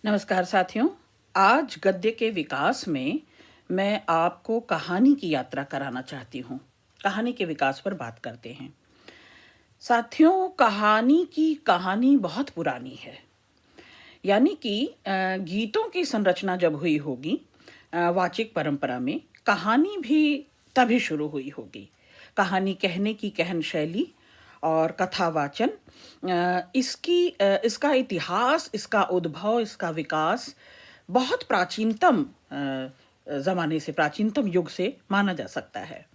नमस्कार साथियों। आज गद्य के विकास में मैं आपको कहानी की यात्रा कराना चाहती हूँ। कहानी के विकास पर बात करते हैं। साथियों, कहानी बहुत पुरानी है। यानी कि गीतों की संरचना जब हुई होगी वाचिक परंपरा में, कहानी भी तभी शुरू हुई होगी। कहानी कहने की कहन शैली और कथावाचन, इसका इतिहास, इसका उद्भव, इसका विकास बहुत प्राचीनतम ज़माने से, प्राचीनतम युग से माना जा सकता है।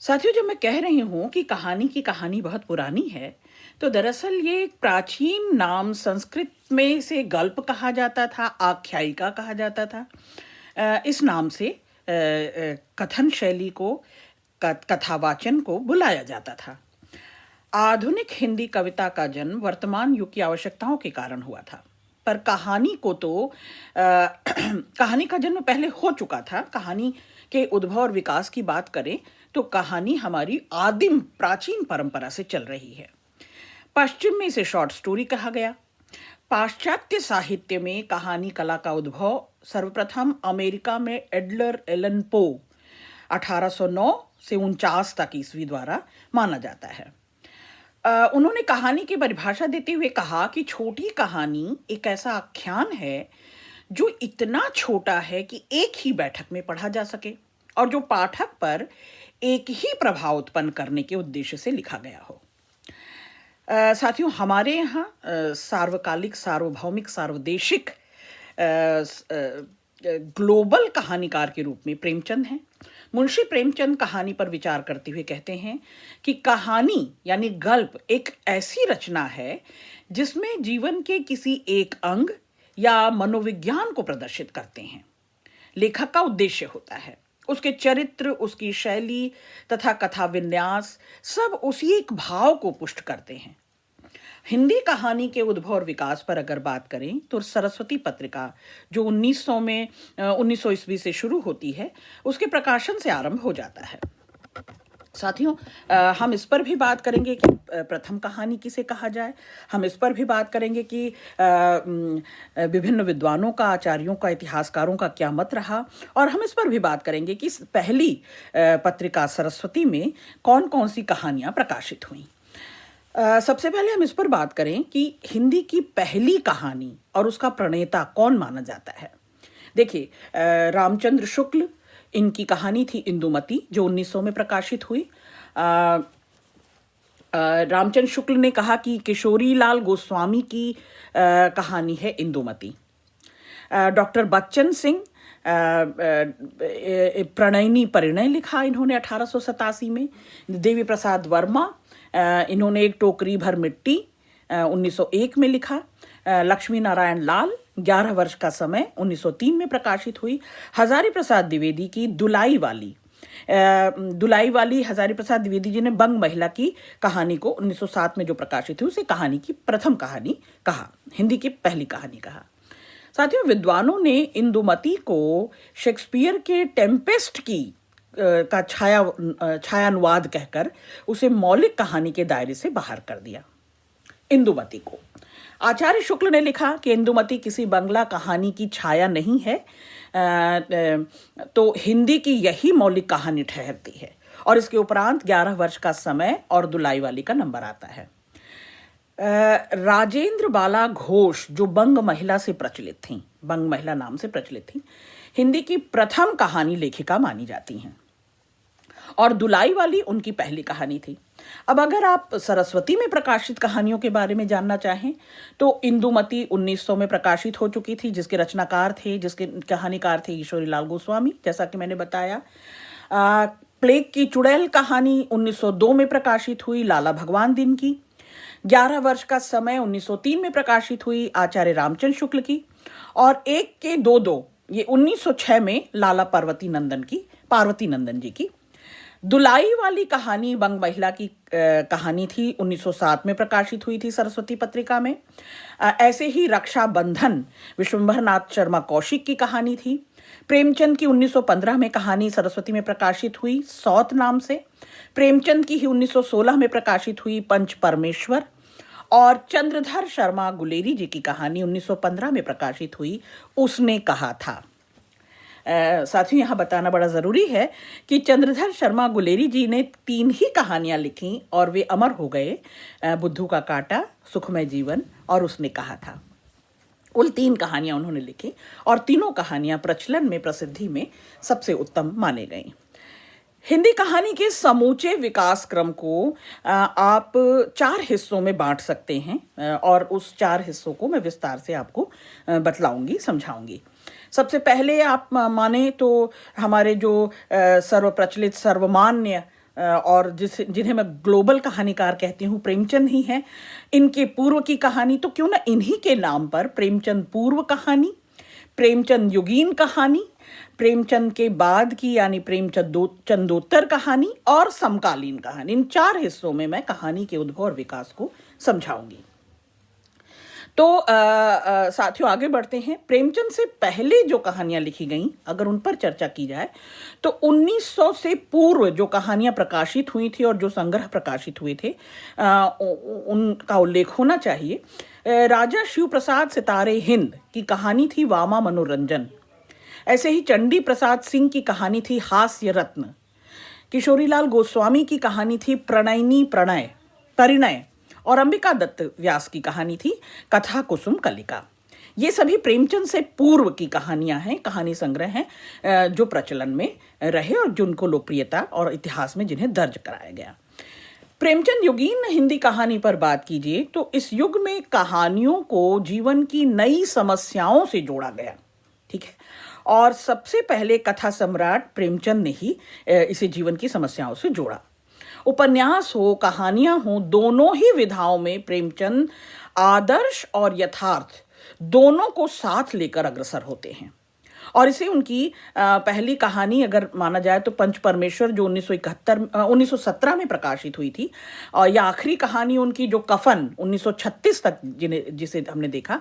साथियों, जब मैं कह रही हूँ कि कहानी की कहानी बहुत पुरानी है, तो दरअसल ये एक प्राचीन नाम, संस्कृत में से गल्प कहा जाता था, आख्यायिका कहा जाता था। इस नाम से कथन शैली को, कथावाचन को बुलाया जाता था। आधुनिक हिंदी कविता का जन्म वर्तमान युग की आवश्यकताओं के कारण हुआ था, पर कहानी को तो कहानी का जन्म पहले हो चुका था। कहानी के उद्भव और विकास की बात करें तो कहानी हमारी आदिम प्राचीन परंपरा से चल रही है। पश्चिम में इसे शॉर्ट स्टोरी कहा गया। पाश्चात्य साहित्य में कहानी कला का उद्भव सर्वप्रथम अमेरिका में एडलर एलन पो 1809 से 49 तक ईस्वी द्वारा माना जाता है। उन्होंने कहानी की परिभाषा देते हुए कहा कि छोटी कहानी एक ऐसा आख्यान है जो इतना छोटा है कि एक ही बैठक में पढ़ा जा सके और जो पाठक पर एक ही प्रभाव उत्पन्न करने के उद्देश्य से लिखा गया हो। साथियों, हमारे यहाँ सार्वकालिक, सार्वभौमिक, सार्वदेशिक ग्लोबल कहानीकार के रूप में प्रेमचंद हैं। मुंशी प्रेमचंद कहानी पर विचार करते हुए कहते हैं कि कहानी यानी गल्प एक ऐसी रचना है जिसमें जीवन के किसी एक अंग या मनोविज्ञान को प्रदर्शित करते हैं। लेखक का उद्देश्य होता है, उसके चरित्र, उसकी शैली तथा कथा विन्यास सब उसी एक भाव को पुष्ट करते हैं। हिंदी कहानी के उद्भव और विकास पर अगर बात करें तो सरस्वती पत्रिका, जो 1900 ईस्वी से शुरू होती है, उसके प्रकाशन से आरंभ हो जाता है। साथियों, हम इस पर भी बात करेंगे कि प्रथम कहानी किसे कहा जाए। हम इस पर भी बात करेंगे कि विभिन्न विद्वानों का, आचार्यों का, इतिहासकारों का क्या मत रहा, और हम इस पर भी बात करेंगे कि पहली पत्रिका सरस्वती में कौन कौन सी कहानियां प्रकाशित हुईं। सबसे पहले हम इस पर बात करें कि हिंदी की पहली कहानी और उसका प्रणेता कौन माना जाता है। देखिए, रामचंद्र शुक्ल, इनकी कहानी थी इंदुमती, जो 1900 में प्रकाशित हुई। रामचंद्र शुक्ल ने कहा कि किशोरी लाल गोस्वामी की कहानी है इंदुमती। डॉक्टर बच्चन सिंह प्रणयनी परिणय लिखा इन्होंने 1887 में। देवी प्रसाद वर्मा, इन्होंने एक टोकरी भर मिट्टी 1901 में लिखा। लक्ष्मी नारायण लाल 11 वर्ष का समय 1903 में प्रकाशित हुई। हजारी प्रसाद द्विवेदी की दुलाई वाली हजारी प्रसाद द्विवेदी जी ने बंग महिला की कहानी को 1907 में जो प्रकाशित हुई उसे कहानी की प्रथम कहानी कहा, हिंदी की पहली कहानी कहा। साथियों, विद्वानों ने इंदुमती को शेक्सपियर के टेम्पेस्ट का छायानुवाद कहकर उसे मौलिक कहानी के दायरे से बाहर कर दिया। इंदुमती को आचार्य शुक्ल ने लिखा कि इंदुमती किसी बंगला कहानी की छाया नहीं है, तो हिंदी की यही मौलिक कहानी ठहरती है। और इसके उपरांत 11 वर्ष का समय और दुलाई वाली का नंबर आता है। राजेंद्र बाला घोष, जो बंग महिला से प्रचलित थीं, बंग महिला नाम से प्रचलित थीं, हिंदी की प्रथम कहानी लेखिका मानी जाती हैं और दुलाई वाली उनकी पहली कहानी थी। अब अगर आप सरस्वती में प्रकाशित कहानियों के बारे में जानना चाहें तो इंदुमती 1900 में प्रकाशित हो चुकी थी, जिसके रचनाकार थे, जिसके कहानीकार थे किशोरी लाल गोस्वामी, जैसा कि मैंने बताया। प्लेग की चुड़ैल कहानी 1902 में प्रकाशित हुई, लाला भगवान दिन की। 11 वर्ष का समय 1903 में प्रकाशित हुई, आचार्य रामचंद्र शुक्ल की। और एक के दो ये 1906 में लाला पार्वती नंदन जी की। दुलाई वाली कहानी बंग महिला की कहानी थी, 1907 में प्रकाशित हुई थी सरस्वती पत्रिका में। ऐसे ही रक्षाबंधन विश्वंभर नाथ शर्मा कौशिक की कहानी थी। प्रेमचंद की 1915 में कहानी सरस्वती में प्रकाशित हुई सौत नाम से। प्रेमचंद की ही 1916 में प्रकाशित हुई पंच परमेश्वर। और चंद्रधर शर्मा गुलेरी जी की कहानी 1915 में प्रकाशित हुई, उसने कहा था। साथियों, यहाँ बताना बड़ा ज़रूरी है कि चंद्रधर शर्मा गुलेरी जी ने 3 ही कहानियाँ लिखी और वे अमर हो गए, बुद्धू का कांटा, सुखमय जीवन और उसने कहा था। उन 3 कहानियाँ उन्होंने लिखी और तीनों कहानियाँ प्रचलन में, प्रसिद्धि में सबसे उत्तम माने गई। हिंदी कहानी के समूचे विकास क्रम को आप 4 हिस्सों में बांट सकते हैं और उस 4 हिस्सों को मैं विस्तार से आपको बतलाऊंगी, समझाऊंगी। सबसे पहले आप माने तो हमारे जो सर्वप्रचलित, सर्वमान्य और जिन्हें मैं ग्लोबल कहानीकार कहती हूँ, प्रेमचंद ही हैं। इनके पूर्व की कहानी, तो क्यों ना इन्हीं के नाम पर प्रेमचंद पूर्व कहानी, प्रेमचंद युगीन कहानी, प्रेमचंद के बाद की यानी प्रेमचंदोत्तर कहानी और समकालीन कहानी, इन 4 हिस्सों में मैं कहानी के उद्भव और विकास को समझाऊंगी। तो साथियों, आगे बढ़ते हैं। प्रेमचंद से पहले जो कहानियां लिखी गईं, अगर उन पर चर्चा की जाए तो 1900 से पूर्व जो कहानियां प्रकाशित हुई थी और जो संग्रह प्रकाशित हुए थे, उनका उल्लेख होना चाहिए। राजा शिव प्रसाद सितारे हिंद की कहानी थी वामा मनोरंजन। ऐसे ही चंडी प्रसाद सिंह की कहानी थी हास्य रत्न। किशोरीलाल गोस्वामी की कहानी थी प्रणयनी परिणय और अंबिका दत्त व्यास की कहानी थी कथा कुसुम कलिका। ये सभी प्रेमचंद से पूर्व की कहानियां हैं, कहानी संग्रह हैं जो प्रचलन में रहे और जिनको लोकप्रियता और इतिहास में जिन्हें दर्ज कराया गया। प्रेमचंद युगीन हिंदी कहानी पर बात कीजिए तो इस युग में कहानियों को जीवन की नई समस्याओं से जोड़ा गया, ठीक है। और सबसे पहले कथा सम्राट प्रेमचंद ने ही इसे जीवन की समस्याओं से जोड़ा। उपन्यास हो, कहानियां हो, दोनों ही विधाओं में प्रेमचंद आदर्श और यथार्थ दोनों को साथ लेकर अग्रसर होते हैं। और इसे उनकी पहली कहानी अगर माना जाए तो पंच परमेश्वर, जो 1917 में प्रकाशित हुई थी, और यह आखिरी कहानी उनकी जो कफन 1936 तक जिसे हमने देखा।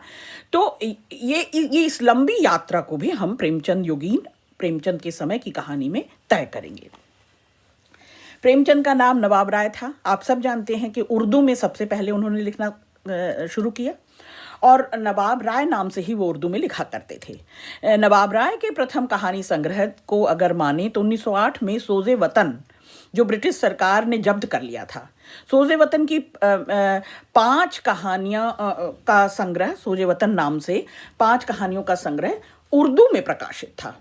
तो ये इस लंबी यात्रा को भी हम प्रेमचंद युगीन, प्रेमचंद के समय की कहानी में तय करेंगे। प्रेमचंद का नाम नवाब राय था। आप सब जानते हैं कि उर्दू में सबसे पहले उन्होंने लिखना शुरू किया और नवाब राय नाम से ही वो उर्दू में लिखा करते थे। नवाब राय के प्रथम कहानी संग्रह को अगर माने तो 1908 में सोजे वतन, जो ब्रिटिश सरकार ने जब्त कर लिया था, सोजे वतन की 5 कहानियां का संग्रह, सोजे वतन नाम से 5 कहानियों का संग्रह उर्दू में प्रकाशित था।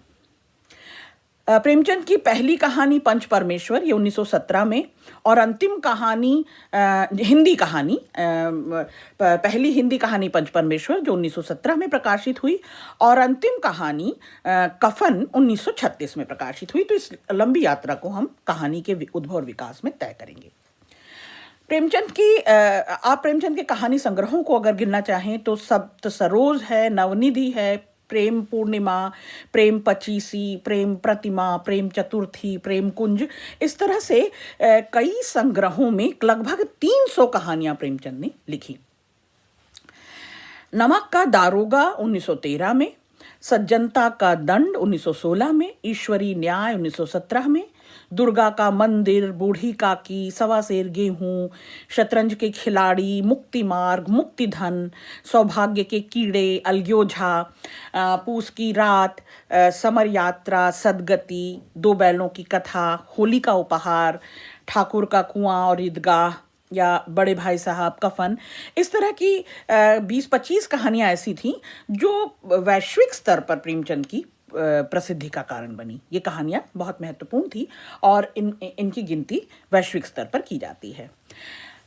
प्रेमचंद की पहली कहानी पंच परमेश्वर, ये 1917 में, और अंतिम कहानी हिंदी कहानी, पहली हिंदी कहानी पंच परमेश्वर जो 1917 में प्रकाशित हुई और अंतिम कहानी कफन 1936 में प्रकाशित हुई। तो इस लंबी यात्रा को हम कहानी के उद्भव और विकास में तय करेंगे। आप प्रेमचंद के कहानी संग्रहों को अगर गिनना चाहें तो सप्त सरोज है, नवनिधि है, प्रेम पूर्णिमा, प्रेम पचीसी, प्रेम प्रतिमा, प्रेम चतुर्थी, प्रेम कुंज, इस तरह से कई संग्रहों में लगभग 300 कहानियां प्रेमचंद ने लिखी। नमक का दारोगा 1913 में, सज्जनता का दंड 1916 में, ईश्वरी न्याय 1917 में, दुर्गा का मंदिर, बूढ़ी काकी, सवा सेर गेहूं, शतरंज के खिलाड़ी, मुक्ति मार्ग, मुक्ति धन, सौभाग्य के कीड़े, अलग्योझा, पूस की रात, समर यात्रा, सदगति, 2 बैलों की कथा, होली का उपहार, ठाकुर का कुआं और ईदगाह, या बड़े भाई साहब, कफन, इस तरह की 20-25 कहानियां ऐसी थीं जो वैश्विक स्तर पर प्रेमचंद की प्रसिद्धि का कारण बनी। ये कहानियां बहुत महत्वपूर्ण थी और इनकी गिनती वैश्विक स्तर पर की जाती है।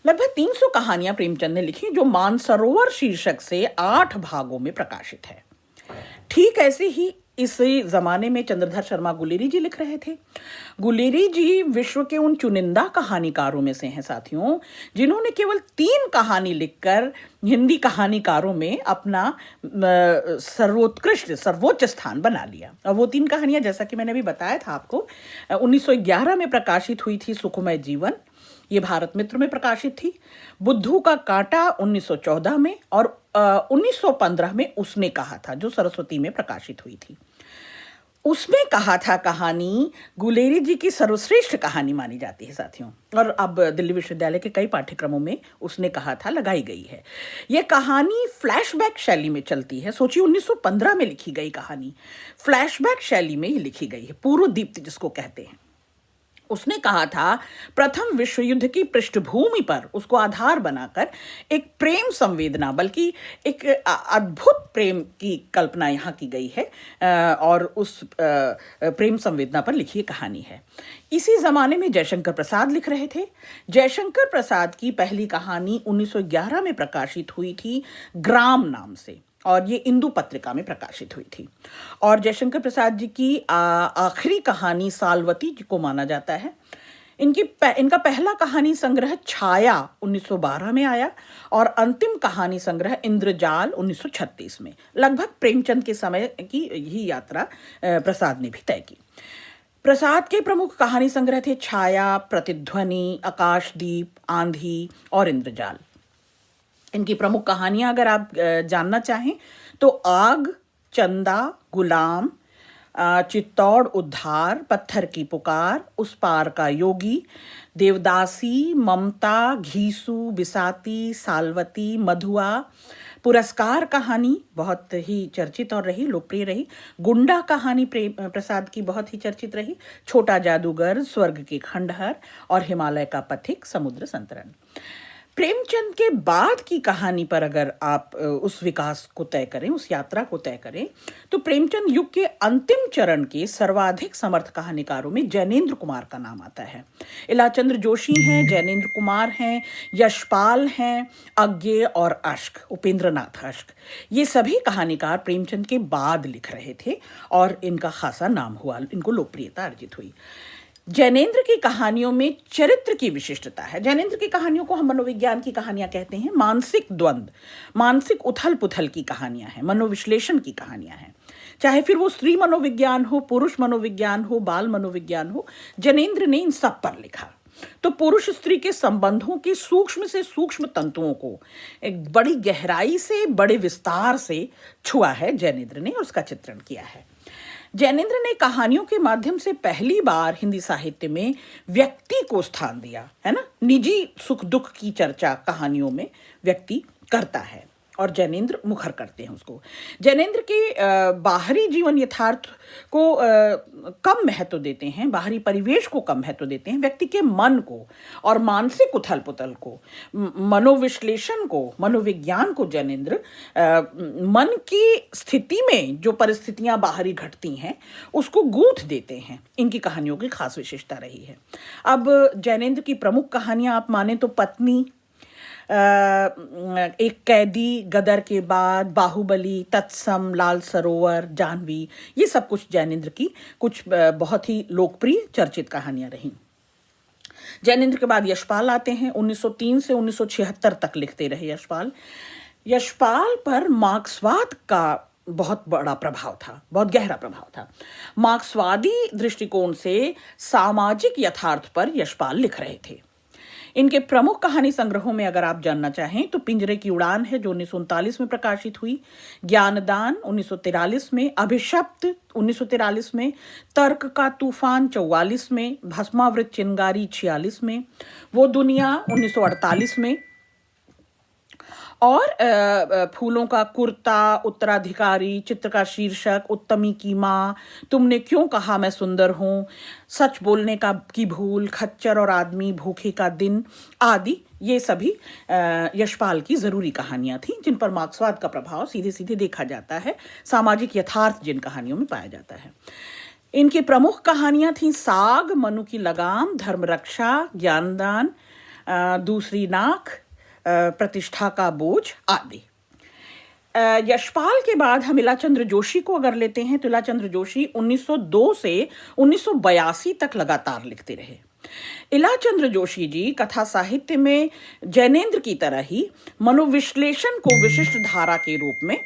लगभग 300 कहानियां प्रेमचंद ने लिखी जो मानसरोवर शीर्षक से 8 भागों में प्रकाशित है। ठीक ऐसे ही इस जमाने में चंद्रधर शर्मा गुलेरी जी लिख रहे थे। गुलेरी जी विश्व के उन चुनिंदा कहानीकारों में से हैं साथियों, जिन्होंने केवल 3 कहानी लिखकर हिंदी कहानीकारों में अपना सर्वोच्च स्थान बना लिया। और वो 3 कहानियां, जैसा कि मैंने अभी बताया था आपको, 1911 में प्रकाशित हुई थी सुखमय जीवन, ये भारत मित्र में प्रकाशित थी। बुद्धू का कांटा 1914 में और 1915 में उसने कहा था, जो सरस्वती में प्रकाशित हुई थी। उसमें कहा था कहानी गुलेरी जी की सर्वश्रेष्ठ कहानी मानी जाती है साथियों, और अब दिल्ली विश्वविद्यालय के कई पाठ्यक्रमों में उसने कहा था लगाई गई है। यह कहानी फ्लैशबैक शैली में चलती है। सोचिए 1915 में लिखी गई कहानी फ्लैशबैक शैली में ही लिखी गई है, पूर्व दीप्ति जिसको कहते हैं। उसने कहा था प्रथम विश्व युद्ध की पृष्ठभूमि पर उसको आधार बनाकर एक प्रेम संवेदना, बल्कि एक अद्भुत प्रेम की कल्पना यहाँ की गई है, और उस प्रेम संवेदना पर लिखी कहानी है। इसी जमाने में जयशंकर प्रसाद लिख रहे थे। जयशंकर प्रसाद की पहली कहानी 1911 में प्रकाशित हुई थी ग्राम नाम से, और ये इंदु पत्रिका में प्रकाशित हुई थी। और जयशंकर प्रसाद जी की आखिरी कहानी सालवती जी को माना जाता है। इनका पहला कहानी संग्रह छाया 1912 में आया, और अंतिम कहानी संग्रह इंद्रजाल 1936 में। लगभग प्रेमचंद के समय की ही यात्रा प्रसाद ने भी तय की। प्रसाद के प्रमुख कहानी संग्रह थे छाया, प्रतिध्वनि, आकाशदीप, आंधी और इंद्रजाल। इनकी प्रमुख कहानियां अगर आप जानना चाहें तो आग, चंदा, गुलाम, चित्तौड़ उद्धार, पत्थर की पुकार, उस पार का योगी, देवदासी, ममता, घीसू, बिसाती, सालवती, मधुआ, पुरस्कार कहानी बहुत ही चर्चित और रही, लोकप्रिय रही, गुंडा कहानी प्रसाद की बहुत ही चर्चित रही, छोटा जादूगर, स्वर्ग के खंडहर और हिमालय का पथिक, समुद्र संतरण। प्रेमचंद के बाद की कहानी पर अगर आप उस विकास को तय करें, उस यात्रा को तय करें, तो प्रेमचंद युग के अंतिम चरण के सर्वाधिक समर्थ कहानीकारों में जैनेन्द्र कुमार का नाम आता है। इलाचंद्र जोशी हैं, जैनेन्द्र कुमार हैं, यशपाल हैं, अज्ञेय और अश्क, उपेंद्रनाथ अश्क, ये सभी कहानीकार प्रेमचंद के बाद लिख रहे थे और इनका खासा नाम हुआ, इनको लोकप्रियता अर्जित हुई। जैनेन्द्र की कहानियों में चरित्र की विशिष्टता है। जैनेन्द्र की कहानियों को हम मनोविज्ञान की कहानियां कहते हैं। मानसिक द्वंद्व, मानसिक उथल पुथल की कहानियां हैं, मनोविश्लेषण की कहानियां हैं। चाहे फिर वो स्त्री मनोविज्ञान हो, पुरुष मनोविज्ञान हो, बाल मनोविज्ञान हो, जैनेन्द्र ने इन सब पर लिखा। तो पुरुष स्त्री के संबंधों के सूक्ष्म से सूक्ष्म तंतुओं को एक बड़ी गहराई से, बड़े विस्तार से छुआ है जैनेन्द्र ने, और उसका चित्रण किया है। जैनेन्द्र ने कहानियों के माध्यम से पहली बार हिंदी साहित्य में व्यक्ति को स्थान दिया है ना। निजी सुख दुख की चर्चा कहानियों में व्यक्ति करता है, और जैनेन्द्र मुखर करते हैं उसको। जैनेन्द्र के बाहरी जीवन यथार्थ को कम महत्व देते हैं, बाहरी परिवेश को कम महत्व देते हैं, व्यक्ति के मन को और मानसिक उथल पुथल को, मनोविश्लेषण को, मनोविज्ञान को जैनेन्द्र मन की स्थिति में जो परिस्थितियां बाहरी घटती हैं उसको गूंथ देते हैं। इनकी कहानियों की खास विशेषता रही है। अब जैनेन्द्र की प्रमुख कहानियां आप माने तो पत्नी, एक कैदी, गदर के बाद, बाहुबली, तत्सम, लाल सरोवर, जाह्नवी, ये सब कुछ जैनेन्द्र की कुछ बहुत ही लोकप्रिय चर्चित कहानियां रहीं। जैनेन्द्र के बाद यशपाल आते हैं। 1903 से 1976 तक लिखते रहे यशपाल। यशपाल पर मार्क्सवाद का बहुत बड़ा प्रभाव था, बहुत गहरा प्रभाव था। मार्क्सवादी दृष्टिकोण से सामाजिक यथार्थ पर यशपाल लिख रहे थे। इनके प्रमुख कहानी संग्रहों में अगर आप जानना चाहें तो पिंजरे की उड़ान है जो 1939 में प्रकाशित हुई, ज्ञानदान 1943 में, अभिशप्त 1943 में, तर्क का तूफान 44 में, भस्मावृत चिंगारी 46 में, वो दुनिया 1948 में, और फूलों का कुर्ता, उत्तराधिकारी, चित्र का शीर्षक, उत्तमी की माँ, तुमने क्यों कहा मैं सुंदर हूँ, सच बोलने का की भूल, खच्चर और आदमी, भूखे का दिन आदि, ये सभी यशपाल की ज़रूरी कहानियाँ थीं जिन पर मार्क्सवाद का प्रभाव सीधे सीधे देखा जाता है, सामाजिक यथार्थ जिन कहानियों में पाया जाता है। इनकी प्रमुख कहानियाँ थीं साग, मनु की लगाम, धर्मरक्षा, ज्ञानदान, दूसरी नाक, प्रतिष्ठा का बोझ आदि। यशपाल के बाद हम इलाचंद्र जोशी को अगर लेते हैं तो इलाचंद्र जोशी 1902 से 1982 तक लगातार लिखते रहे। इलाचंद्र जोशी जी कथा साहित्य में जैनेन्द्र की तरह ही मनोविश्लेषण को विशिष्ट धारा के रूप में,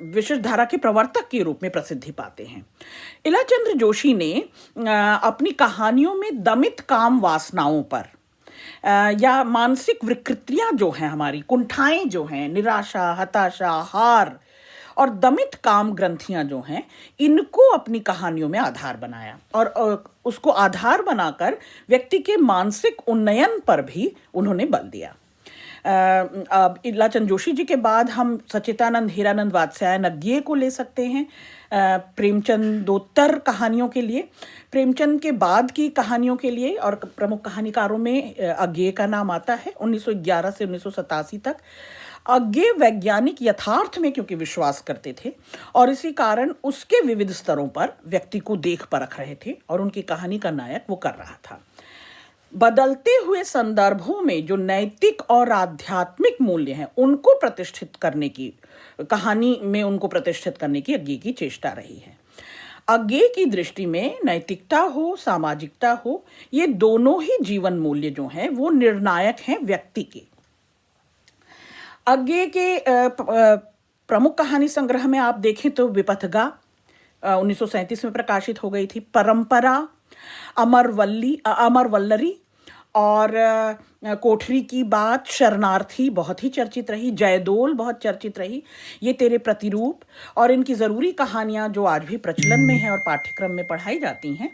विशिष्ट धारा के प्रवर्तक के रूप में प्रसिद्धि पाते हैं। इलाचंद्र जोशी ने अपनी कहानियों में दमित काम वासनाओं पर या मानसिक विकृतियां जो हैं, हमारी कुंठाएं जो हैं, निराशा, हताशा, हार और दमित काम ग्रंथियां जो हैं इनको अपनी कहानियों में आधार बनाया और उसको आधार बनाकर व्यक्ति के मानसिक उन्नयन पर भी उन्होंने बल दिया। इलाचंद जोशी जी के बाद हम सच्चिदानंद हीरानंद वात्स्यायन अज्ञेय को ले सकते हैं प्रेमचंदोत्तर कहानियों के लिए। प्रेमचंद के बाद की कहानियों के लिए और प्रमुख कहानीकारों में अज्ञेय का नाम आता है। 1911 से 1987 तक अज्ञेय वैज्ञानिक यथार्थ में क्योंकि विश्वास करते थे और इसी कारण उसके विविध स्तरों पर व्यक्ति को देख परख रहे थे और उनकी कहानी का नायक वो कर रहा था। बदलते हुए संदर्भों में जो नैतिक और आध्यात्मिक मूल्य हैं उनको प्रतिष्ठित करने की कहानी में उनको प्रतिष्ठित करने की अज्ञेय की चेष्टा रही है। अज्ञेय की दृष्टि में नैतिकता हो सामाजिकता हो ये दोनों ही जीवन मूल्य जो हैं वो निर्णायक हैं व्यक्ति के। अज्ञेय के प्रमुख कहानी संग्रह में आप देखें तो विपथगा 1937 में प्रकाशित हो गई थी, परंपरा, अमर वल्लरी और कोठरी की बात, शरणार्थी बहुत ही चर्चित रही, जयदोल बहुत चर्चित रही, ये तेरे प्रतिरूप और इनकी ज़रूरी कहानियाँ जो आज भी प्रचलन में हैं और पाठ्यक्रम में पढ़ाई जाती हैं।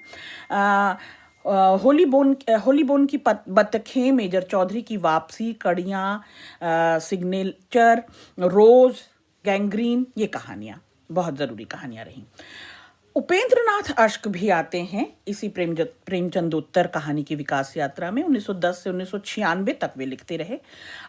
होली बोन की बतखें, मेजर चौधरी की वापसी, कड़ियाँ, सिग्नेचर, रोज़, गैंग्रीन, ये कहानियाँ बहुत ज़रूरी कहानियाँ रहीं। उपेंद्रनाथ अश्क भी आते हैं इसी प्रेमचंदोत्तर कहानी की विकास यात्रा में। 1910 से 1996 तक वे लिखते रहे।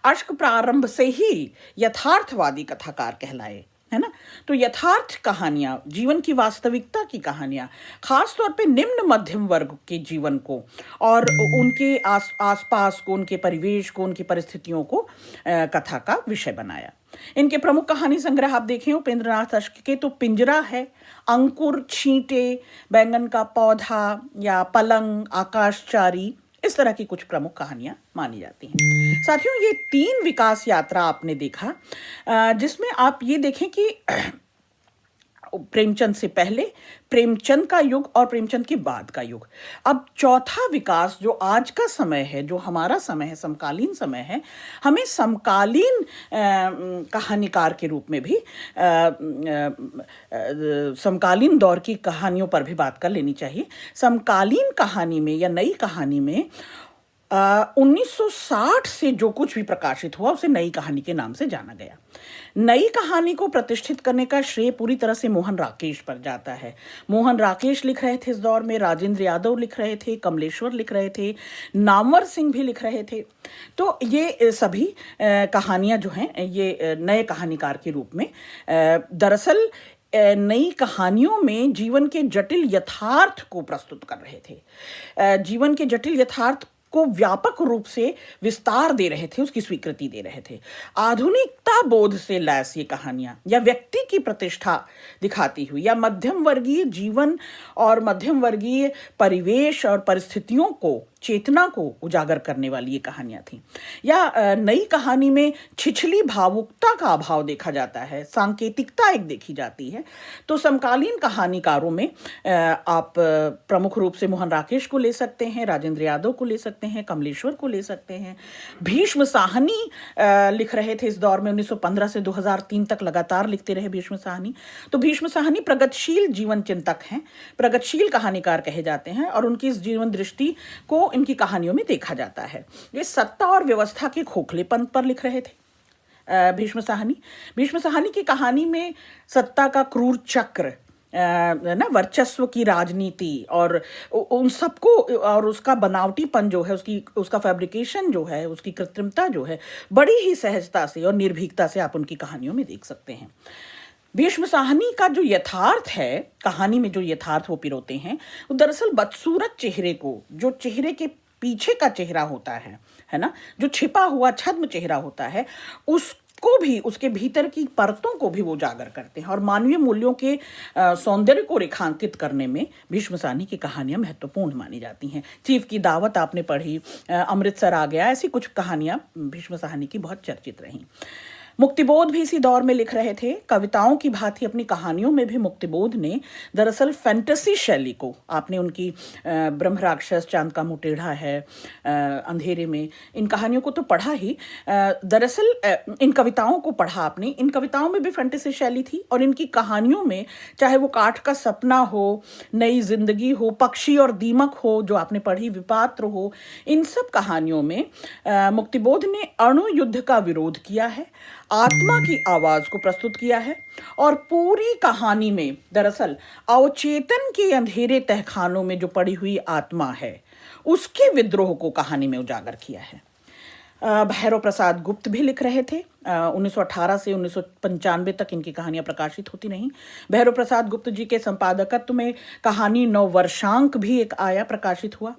अश्क प्रारंभ से ही यथार्थवादी कथाकार कहलाए, है ना। तो यथार्थ कहानियां, जीवन की वास्तविकता की कहानियां, खासतौर पे निम्न मध्यम वर्ग के जीवन को और उनके आसपास को, उनके परिवेश को, उनकी परिस्थितियों को कथा का विषय बनाया। इनके प्रमुख कहानी संग्रह आप देखें उपेंद्रनाथ अश्क के तो पिंजरा है, अंकुर, छींटे, बैंगन का पौधा या पलंग, आकाशचारी, इस तरह की कुछ प्रमुख कहानियां मानी जाती हैं। साथियों, ये 3 विकास यात्रा आपने देखा जिसमें आप ये देखें कि प्रेमचंद से पहले, प्रेमचंद का युग और प्रेमचंद के बाद का युग। अब चौथा विकास जो आज का समय है, जो हमारा समय है, समकालीन समय है, हमें समकालीन कहानीकार के रूप में भी समकालीन दौर की कहानियों पर भी बात कर लेनी चाहिए। समकालीन कहानी में या नई कहानी में 1960 से जो कुछ भी प्रकाशित हुआ उसे नई कहानी के नाम से जाना गया। नई कहानी को प्रतिष्ठित करने का श्रेय पूरी तरह से मोहन राकेश पर जाता है। मोहन राकेश लिख रहे थे इस दौर में, राजेंद्र यादव लिख रहे थे, कमलेश्वर लिख रहे थे, नामवर सिंह भी लिख रहे थे। तो ये सभी कहानियां जो हैं ये नए कहानीकार के रूप में दरअसल नई कहानियों में जीवन के जटिल यथार्थ को प्रस्तुत कर रहे थे। जीवन के जटिल यथार्थ को व्यापक रूप से विस्तार दे रहे थे, उसकी स्वीकृति दे रहे थे। आधुनिकता बोध से लैस ये कहानियां या व्यक्ति की प्रतिष्ठा दिखाती हुई या मध्यम वर्गीय जीवन और मध्यम वर्गीय परिवेश और परिस्थितियों को, चेतना को उजागर करने वाली ये कहानियां थीं। या नई कहानी में छिछली भावुकता का अभाव देखा जाता है, सांकेतिकता एक देखी जाती है। तो समकालीन कहानीकारों में आप प्रमुख रूप से मोहन राकेश को ले सकते हैं, राजेंद्र यादव को ले सकते हैं, कमलेश्वर को ले सकते हैं। भीष्म साहनी लिख रहे थे इस दौर में, 1915 से 2003 तक लगातार लिखते रहे भीष्म साहनी। तो भीष्म साहनी प्रगतिशील जीवन चिंतक हैं, प्रगतिशील कहानीकार कहे जाते हैं और उनकी इस जीवन दृष्टि को इनकी कहानियों में देखा जाता है। ये सत्ता और व्यवस्था के खोखलेपन पर लिख रहे थे भीष्म साहनी की कहानी में सत्ता का क्रूर चक्र, ना, वर्चस्व की राजनीति और उन सबको और उसका बनावटीपन जो है, उसका फैब्रिकेशन जो है, उसकी कृत्रिमता जो है, बड़ी ही सहजता से और निर्भीकता से आप उनकी कहानियों में देख सकते हैं। भीष्म साहनी का जो यथार्थ है, कहानी में जो यथार्थ वो पिरोते हैं, वो दरअसल बदसूरत चेहरे को, जो चेहरे के पीछे का चेहरा होता है ना, जो छिपा हुआ छद्म चेहरा होता है, उसको भी, उसके भीतर की परतों को भी वो उजागर करते हैं और मानवीय मूल्यों के सौंदर्य को रेखांकित करने में भीष्म साहनी की कहानियां महत्वपूर्ण मानी जाती हैं। चीफ की दावत आपने पढ़ी, अमृतसर आ गया, ऐसी कुछ कहानियां भीष्म साहनी की बहुत चर्चित रहीं। मुक्तिबोध भी इसी दौर में लिख रहे थे। कविताओं की भांति अपनी कहानियों में भी मुक्तिबोध ने दरअसल फैंटेसी शैली को, आपने उनकी ब्रह्म राक्षस, चांद का मुंह टेढ़ा है, अंधेरे में, इन कहानियों को तो पढ़ा ही, दरअसल इन कविताओं को पढ़ा आपने। इन कविताओं में भी फैंटेसी शैली थी और इनकी कहानियों में, चाहे वो काठ का सपना हो, नई जिंदगी हो, पक्षी और दीमक हो जो आपने पढ़ी, विपात्र हो, इन सब कहानियों में मुक्तिबोध ने अणु युद्ध का विरोध किया है, आत्मा की आवाज को प्रस्तुत किया है और पूरी कहानी में दरअसल अवचेतन के अंधेरे तहखानों में जो पड़ी हुई आत्मा है उसके विद्रोह को कहानी में उजागर किया है। भैरव प्रसाद गुप्त भी लिख रहे थे। 1918 से 1995 तक इनकी कहानियां प्रकाशित होती रहीं। भैरव प्रसाद गुप्त जी के संपादकत्व में कहानी नववर्षांक भी एक आया, प्रकाशित हुआ।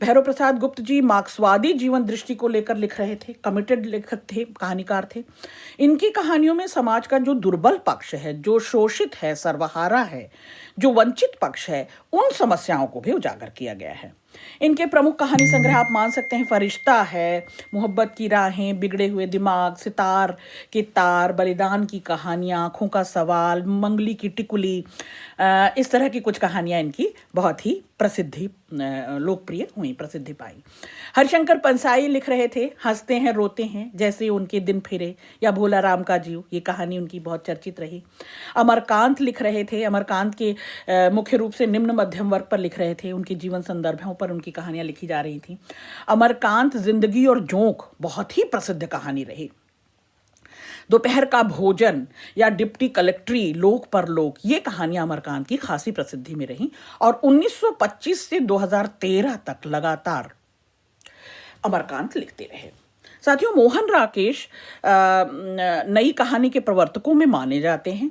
भैरव प्रसाद गुप्त जी मार्क्सवादी जीवन दृष्टि को लेकर लिख रहे थे, कमिटेड लेखक थे, कहानीकार थे। इनकी कहानियों में समाज का जो दुर्बल पक्ष है, जो शोषित है, सर्वहारा है, जो वंचित पक्ष है, उन समस्याओं को भी उजागर किया गया है। इनके प्रमुख कहानी संग्रह आप मान सकते हैं फरिश्ता है, मोहब्बत की राहें, बिगड़े हुए दिमाग, सितार के तार, बलिदान की कहानियां, आंखों का सवाल, मंगली की टिकुली, इस तरह की कुछ कहानियां इनकी बहुत ही प्रसिद्धि, लोकप्रिय हुई, प्रसिद्धि पाई। हरिशंकर पंसाई लिख रहे थे हंसते हैं रोते हैं जैसे उनके दिन फिरे, या भोला राम का जीव, ये कहानी उनकी बहुत चर्चित रही। अमरकांत लिख रहे थे। अमरकांत के मुख्य रूप से निम्न मध्यम वर्ग पर लिख रहे थे, उनके जीवन संदर्भों पर उनकी कहानियां लिखी जा रही थी। अमरकांत जिंदगी और जोंक बहुत ही प्रसिद्ध कहानी रही। दोपहर का भोजन या डिप्टी कलेक्ट्री, लोक परलोक, ये कहानियां अमरकांत की खासी प्रसिद्धि में रहीं और 1925 से 2013 तक लगातार अमरकांत लिखते रहे। साथियों, मोहन राकेश नई कहानी के प्रवर्तकों में माने जाते हैं।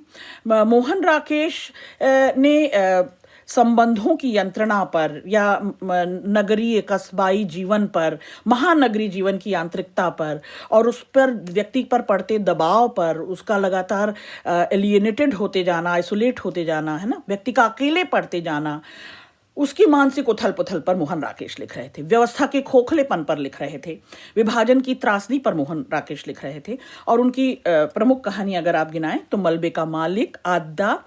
मोहन राकेश ने संबंधों की यंत्रणा पर या नगरीय कस्बाई जीवन पर, महानगरी जीवन की यांत्रिकता पर और उस पर व्यक्ति पर पड़ते दबाव पर, उसका लगातार एलिएनेटेड होते जाना, आइसोलेट होते जाना, है ना, व्यक्ति का अकेले पड़ते जाना, उसकी मानसिक उथल पुथल पर मोहन राकेश लिख रहे थे। व्यवस्था के खोखलेपन पर लिख रहे थे। विभाजन की त्रासदी पर मोहन राकेश लिख रहे थे। और उनकी प्रमुख कहानी अगर आप गिनाएं तो मलबे का मालिक, आद्दा,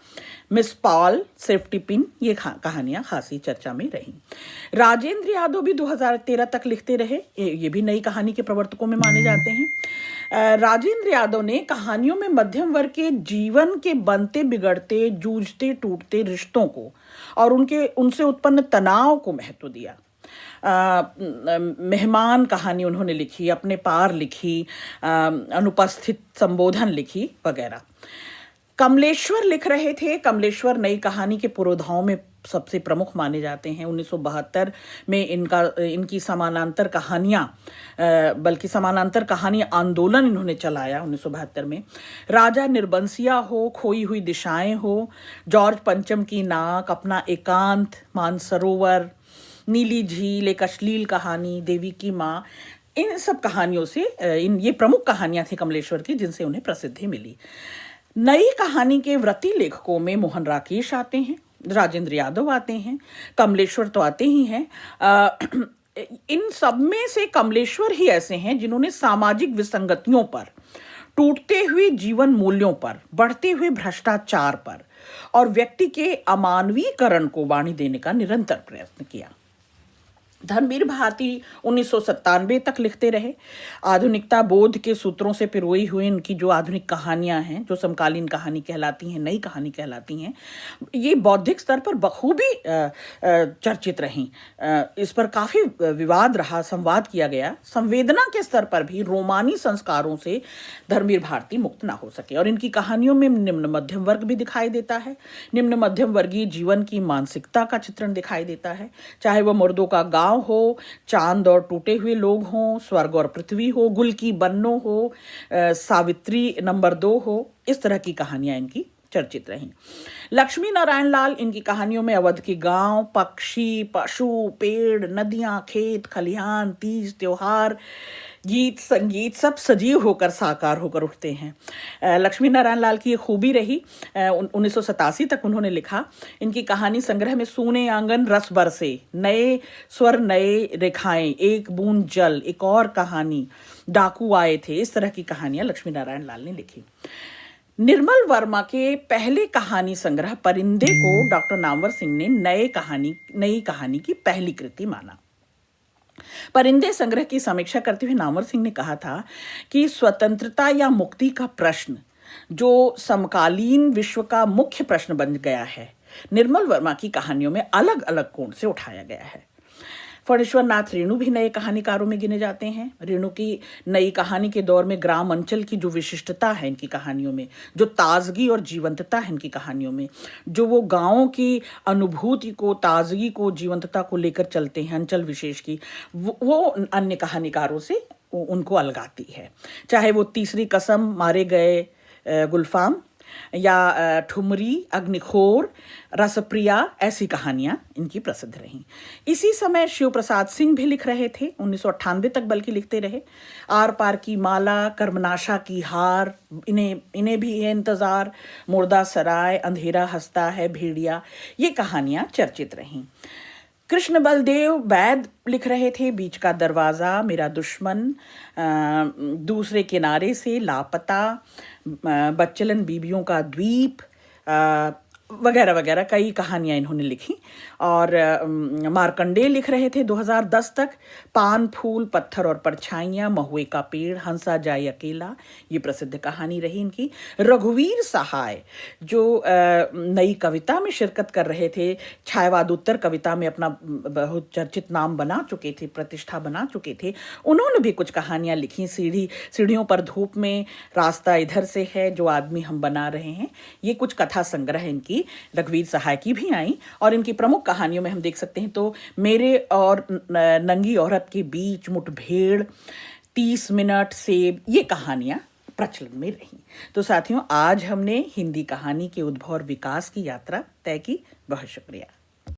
मिस पॉल, सेफ्टी पिन, ये कहानियां खासी चर्चा में रहीं। राजेंद्र यादव भी 2013 तक लिखते रहे। ये भी नई कहानी के प्रवर्तकों में माने जाते हैं। राजेंद्र यादव ने कहानियों में मध्यम वर्ग के जीवन के बनते बिगड़ते, जूझते टूटते रिश्तों को और उनसे उत्पन्न तनाव को महत्व दिया। मेहमान कहानी उन्होंने लिखी, अपने पार लिखी, अनुपस्थित संबोधन लिखी वगैरह। कमलेश्वर लिख रहे थे। कमलेश्वर नई कहानी के पुरोधाओं में सबसे प्रमुख माने जाते हैं। 1972 में इनकी समानांतर कहानियां, बल्कि समानांतर कहानी आंदोलन इन्होंने चलाया 1972 में। राजा निर्बंसिया हो, खोई हुई दिशाएं हो, जॉर्ज पंचम की नाक, अपना एकांत, मानसरोवर, नीली झील, एक अश्लील कहानी, देवी की माँ, इन सब कहानियों से ये प्रमुख कहानियां थी कमलेश्वर की जिनसे उन्हें प्रसिद्धि मिली। नई कहानी के व्रती लेखकों में मोहन राकेश आते हैं, राजेंद्र यादव आते हैं, कमलेश्वर तो आते ही हैं। इन सब में से कमलेश्वर ही ऐसे हैं जिन्होंने सामाजिक विसंगतियों पर, टूटते हुए जीवन मूल्यों पर, बढ़ते हुए भ्रष्टाचार पर और व्यक्ति के अमानवीकरण को वाणी देने का निरंतर प्रयत्न किया। धर्मवीर भारती 1997 तक लिखते रहे। आधुनिकता बोध के सूत्रों से पिरोई हुई इनकी जो आधुनिक कहानियां हैं, जो समकालीन कहानी कहलाती हैं, नई कहानी कहलाती हैं, ये बौद्धिक स्तर पर बखूबी चर्चित रहीं। इस पर काफ़ी विवाद रहा, संवाद किया गया। संवेदना के स्तर पर भी रोमानी संस्कारों से धर्मवीर भारती मुक्त ना हो सके और इनकी कहानियों में निम्न मध्यम वर्ग भी दिखाई देता है। निम्न मध्यम वर्गीय जीवन की मानसिकता का चित्रण दिखाई देता है, चाहे वह मुर्दों का गांव हो, चांद और टूटे हुए लोग हों, स्वर्ग और पृथ्वी हो, गुल की बन्नो हो, सावित्री नंबर 2 हो, इस तरह की कहानियां इनकी चर्चित रहीं। लक्ष्मी नारायण लाल, इनकी कहानियों में अवध के गांव, पक्षी, पशु, पेड़, नदियां, खेत खलिहान, तीज त्योहार, गीत संगीत सब सजीव होकर साकार होकर उठते हैं। लक्ष्मी नारायण लाल की ये खूबी रही। 1987 तक उन्होंने लिखा। इनकी कहानी संग्रह में सूने आंगन रस बरसे, नए स्वर नए रेखाएं, एक बूंद जल, एक और कहानी, डाकू आए थे, इस तरह की कहानियां लक्ष्मी नारायण लाल ने लिखी। निर्मल वर्मा के पहले कहानी संग्रह परिंदे को डॉक्टर नामवर सिंह ने नई कहानी की पहली कृति माना। परिंदे संग्रह की समीक्षा करते हुए नामवर सिंह ने कहा था कि स्वतंत्रता या मुक्ति का प्रश्न, जो समकालीन विश्व का मुख्य प्रश्न बन गया है, निर्मल वर्मा की कहानियों में अलग अलग कोण से उठाया गया है। फणीश्वर नाथ रेणु भी नए कहानीकारों में गिने जाते हैं। रेणु की नई कहानी के दौर में ग्राम अंचल की जो विशिष्टता है इनकी कहानियों में, जो ताजगी और जीवंतता है इनकी कहानियों में, जो वो गांवों की अनुभूति को, ताजगी को, जीवंतता को लेकर चलते हैं अंचल विशेष की, वो अन्य कहानीकारों से उनको अलगाती है। चाहे वो तीसरी कसम, मारे गए गुलफाम, या ठुमरी, अग्निखोर, रसप्रिया, ऐसी कहानियां इनकी प्रसिद्ध रहीं। इसी समय शिव प्रसाद सिंह भी लिख रहे थे, 1998 तक बल्कि लिखते रहे। आर पार की माला, कर्मनाशा की हार, इन्हें भी है इंतजार, मुर्दा सराय, अंधेरा हंसता है भेड़िया, ये कहानियां चर्चित रहीं। कृष्ण बलदेव वैद लिख रहे थे बीच का दरवाज़ा, मेरा दुश्मन, दूसरे किनारे से, लापता, बच्चलन बीबियों का द्वीप, वगैरह वगैरह कई कहानियां इन्होंने लिखी। और मार्कंडेय लिख रहे थे 2010 तक, पान फूल, पत्थर और परछाइयाँ, महुए का पेड़, हंसा जाए अकेला, ये प्रसिद्ध कहानी रही इनकी। रघुवीर सहाय जो नई कविता में शिरकत कर रहे थे, छायावाद उत्तर कविता में अपना बहुत चर्चित नाम बना चुके थे, प्रतिष्ठा बना चुके थे, उन्होंने भी कुछ कहानियां लिखी। सीढ़ियों पर धूप में, रास्ता इधर से है, जो आदमी हम बना रहे हैं, ये कुछ कथा संग्रह इनकी रघुवीर सहाय की भी आई। और इनकी प्रमुख कहानियों में हम देख सकते हैं तो मेरे और नंगी औरत के बीच, मुठभेड़, 30 मिनट, सेब, ये कहानियां प्रचलन में रही। तो साथियों, आज हमने हिंदी कहानी के उद्भव और विकास की यात्रा तय की। बहुत शुक्रिया।